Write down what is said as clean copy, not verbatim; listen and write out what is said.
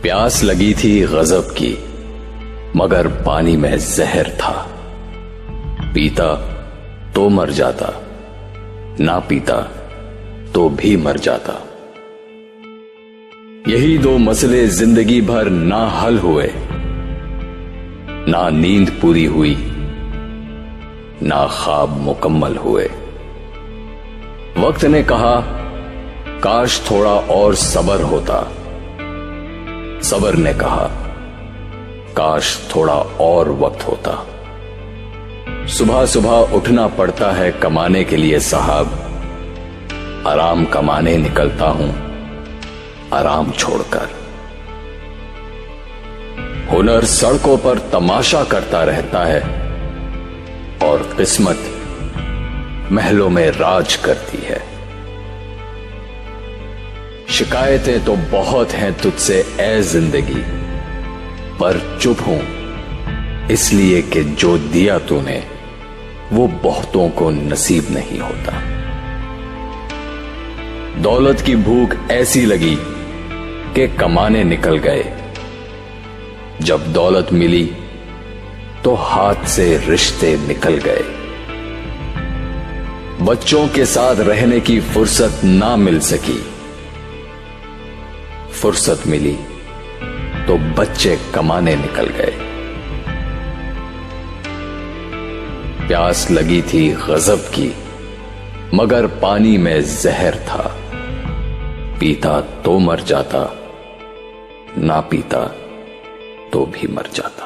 प्यास लगी थी गजब की, मगर पानी में जहर था। पीता तो मर जाता, ना पीता तो भी मर जाता। यही दो मसले जिंदगी भर ना हल हुए, ना नींद पूरी हुई, ना ख्वाब मुकम्मल हुए। वक्त ने कहा काश थोड़ा और सब्र होता, सब्र ने कहा काश थोड़ा और वक्त होता। सुबह सुबह उठना पड़ता है कमाने के लिए साहब, आराम कमाने निकलता हूं आराम छोड़कर। हुनर सड़कों पर तमाशा करता रहता है और किस्मत महलों में राज करती है। शिकायतें तो बहुत हैं तुझसे ऐ जिंदगी, पर चुप हूं इसलिए कि जो दिया तूने वो बहुतों को नसीब नहीं होता। दौलत की भूख ऐसी लगी कि कमाने निकल गए। जब दौलत मिली तो हाथ से रिश्ते निकल गए। बच्चों के साथ रहने की फुर्सत ना मिल सकी, फुर्सत मिली तो बच्चे कमाने निकल गए। प्यास लगी थी गजब की, मगर पानी में जहर था। पीता तो मर जाता, ना पीता तो भी मर जाता।